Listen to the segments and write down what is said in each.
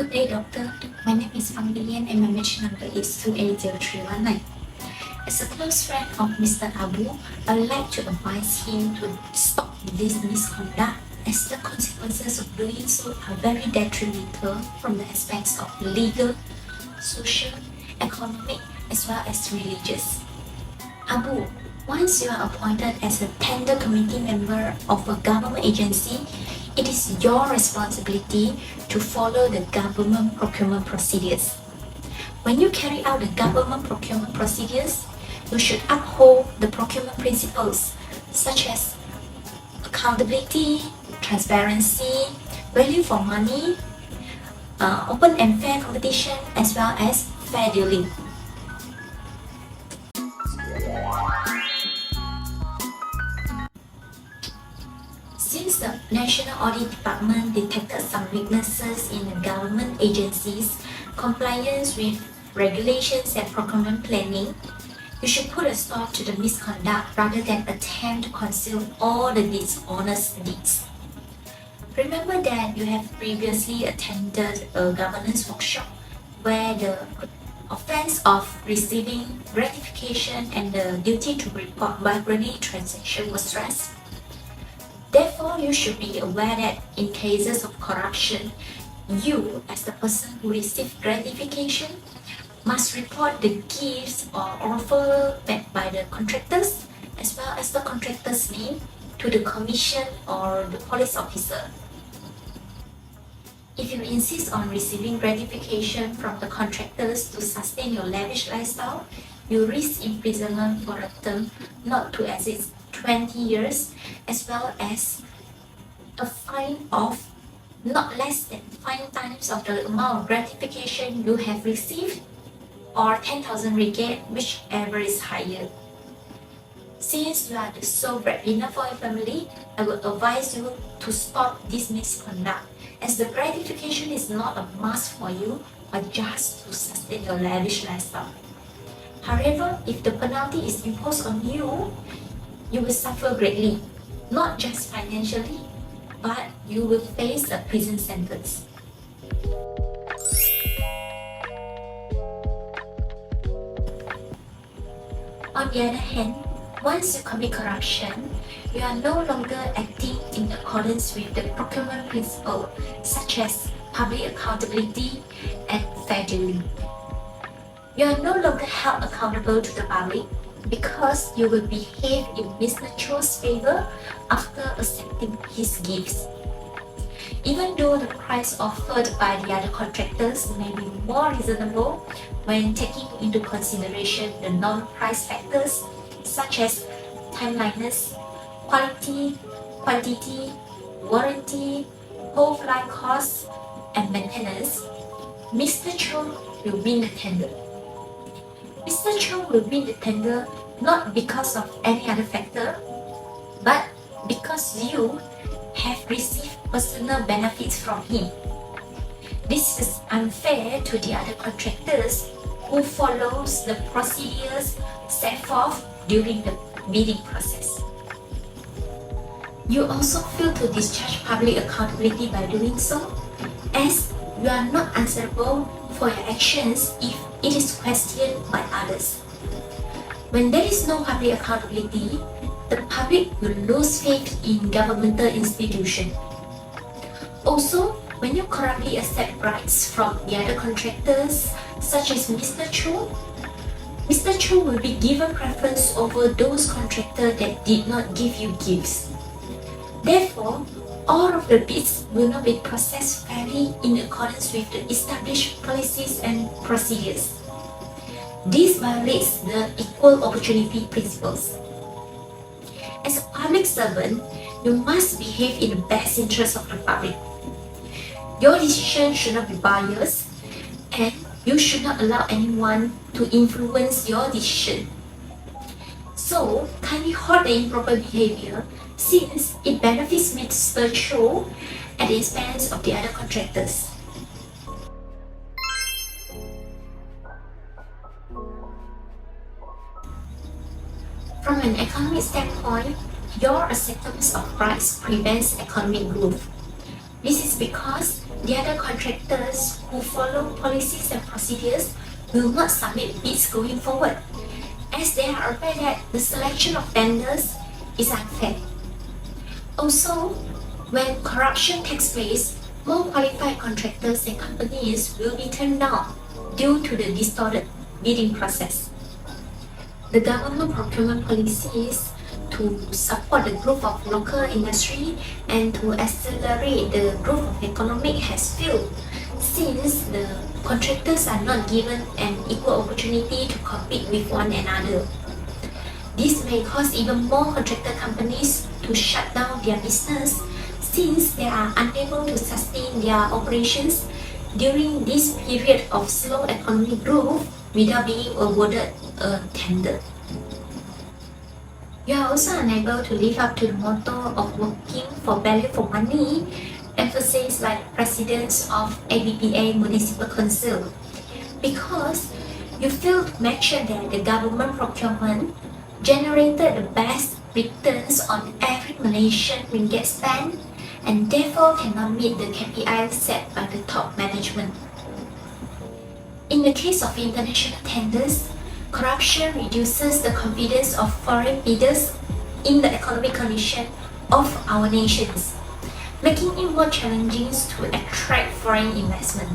Good day, doctor. My name is Fang Lian and my match number is 280319. As a close friend of Mr. Abu, I would like to advise him to stop this misconduct, as the consequences of doing so are very detrimental from the aspects of legal, social, economic, as well as religious. Abu, once you are appointed as a tender committee member of a government agency, it is your responsibility to follow the government procurement procedures. When you carry out the government procurement procedures, you should uphold the procurement principles such as accountability, transparency, value for money, open and fair competition, as well as fair dealing. Since the National Audit Department detected some weaknesses in the government agencies' compliance with regulations and procurement planning, you should put a stop to the misconduct rather than attempt to conceal all the dishonest deeds. Remember that you have previously attended a governance workshop where the offense of receiving gratification and the duty to report bribery transaction was stressed. Therefore, you should be aware that in cases of corruption, you, as the person who received gratification, must report the gifts or offer made by the contractors, as well as the contractor's name, to the commission or the police officer. If you insist on receiving gratification from the contractors to sustain your lavish lifestyle, you risk imprisonment for a term not to exceed 20 years, as well as a fine of not less than 5 times of the amount of gratification you have received, or 10,000 ringgit, whichever is higher. Since you are the sole breadwinner for your family, I would advise you to stop this misconduct, as the gratification is not a must for you, but just to sustain your lavish lifestyle. However, if the penalty is imposed on you, you will suffer greatly, not just financially, but you will face a prison sentence. On the other hand, once you commit corruption, you are no longer acting in accordance with the procurement principle, such as public accountability and fair dealing. You are no longer held accountable to the public because you will behave in Mr. Cho's favor after accepting his gifts. Even though the price offered by the other contractors may be more reasonable when taking into consideration the non-price factors such as timeliness, quality, quantity, warranty, whole life costs, and maintenance, Mr. Cho will win the tender. Mr. Cho will win the tender not because of any other factor, but because you have received personal benefits from him. This is unfair to the other contractors who follows the procedures set forth during the bidding process. You also fail to discharge public accountability by doing so, as you are not answerable for your actions if it is questioned by others. When there is no public accountability, the public will lose faith in governmental institutions. Also, when you corruptly accept bribes from the other contractors, such as Mr. Cho will be given preference over those contractors that did not give you gifts. Therefore, all of the bids will not be processed fairly in accordance with the established policies and procedures. This violates the equal opportunity principles. As a public servant, you must behave in the best interest of the public. Your decision should not be biased, and you should not allow anyone to influence your decision. So, kindly halt the improper behavior, since it benefits Mr. Cho at the expense of the other contractors. From an economic standpoint, your acceptance of price prevents economic growth. This is because The other contractors who follow policies and procedures will not submit bids going forward, as they are aware that the selection of vendors is unfair. Also, when corruption takes place, more qualified contractors and companies will be turned down due to the distorted bidding process. The government procurement policies to support the growth of local industry and to accelerate the growth of economy has failed, since the contractors are not given an equal opportunity to compete with one another. This may cause even more contractor companies to shut down their business, since they are unable to sustain their operations during this period of slow economic growth without being awarded a tender. You are also unable to live up to the motto of working for value for money, emphasized by presidents of ABPA Municipal Council, because you failed to mention that the government procurement generated the best returns on every Malaysian ringgit spent and therefore cannot meet the KPIs set by the top management. In the case of international tenders, corruption reduces the confidence of foreign bidders in the economic condition of our nations, making it more challenging to attract foreign investment.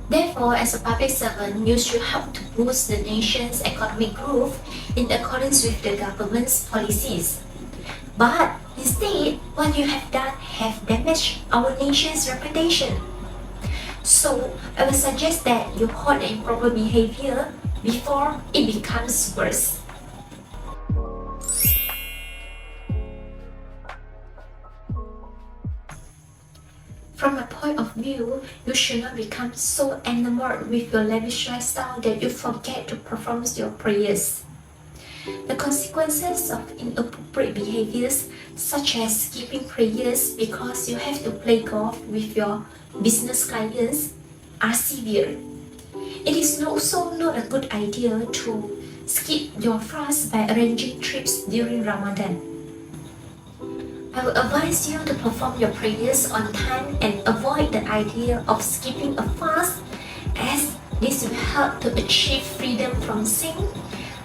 Therefore, as a public servant, you should help to boost the nation's economic growth in accordance with the government's policies. But instead, what you have done have damaged our nation's reputation. So, I would suggest that you halt the improper behavior before it becomes worse. From my point of view, you should not become so enamored with your lavish lifestyle that you forget to perform your prayers. The consequences of inappropriate behaviors, such as skipping prayers because you have to play golf with your business clients, are severe. It is also not a good idea to skip your fast by arranging trips during Ramadan. I will advise you to perform your prayers on time and avoid the idea of skipping a fast, as this will help to achieve freedom from sin,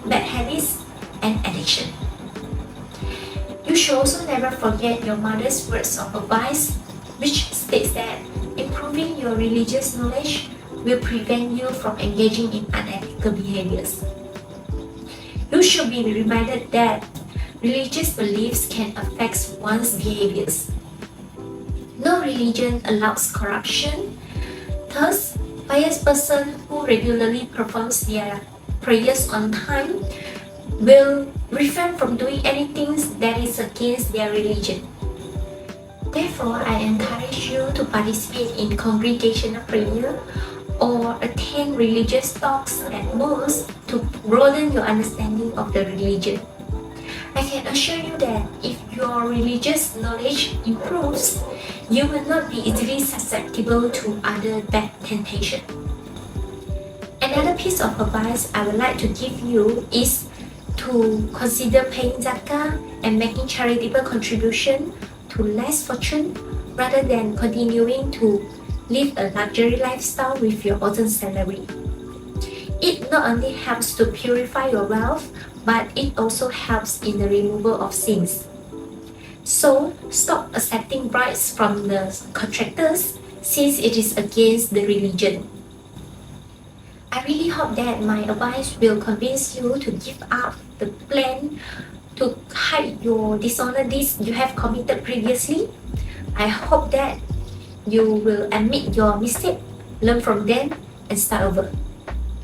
bad habits, and addiction. You should also never forget your mother's words of advice, which states that improving your religious knowledge will prevent you from engaging in unethical behaviors. You should be reminded that religious beliefs can affect one's behaviors. No religion allows corruption. Thus, pious person who regularly performs their prayers on time will refrain from doing anything that is against their religion. Therefore, I encourage you to participate in congregational prayer or attend religious talks at mosques to broaden your understanding of the religion. I can assure you that if your religious knowledge improves, you will not be easily susceptible to other bad temptation. Another piece of advice I would like to give you is to consider paying zakah and making charitable contribution to less fortune rather than continuing to live a luxury lifestyle with your own salary. It not only helps to purify your wealth, but it also helps in the removal of sins. So, stop accepting bribes from the contractors since it is against the religion. I really hope that my advice will convince you to give up the plan to hide your dishonest deeds you have committed previously. I hope that you will admit your mistake, learn from them, and start over.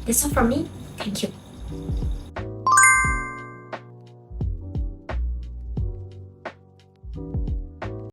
That's all from me. Thank you.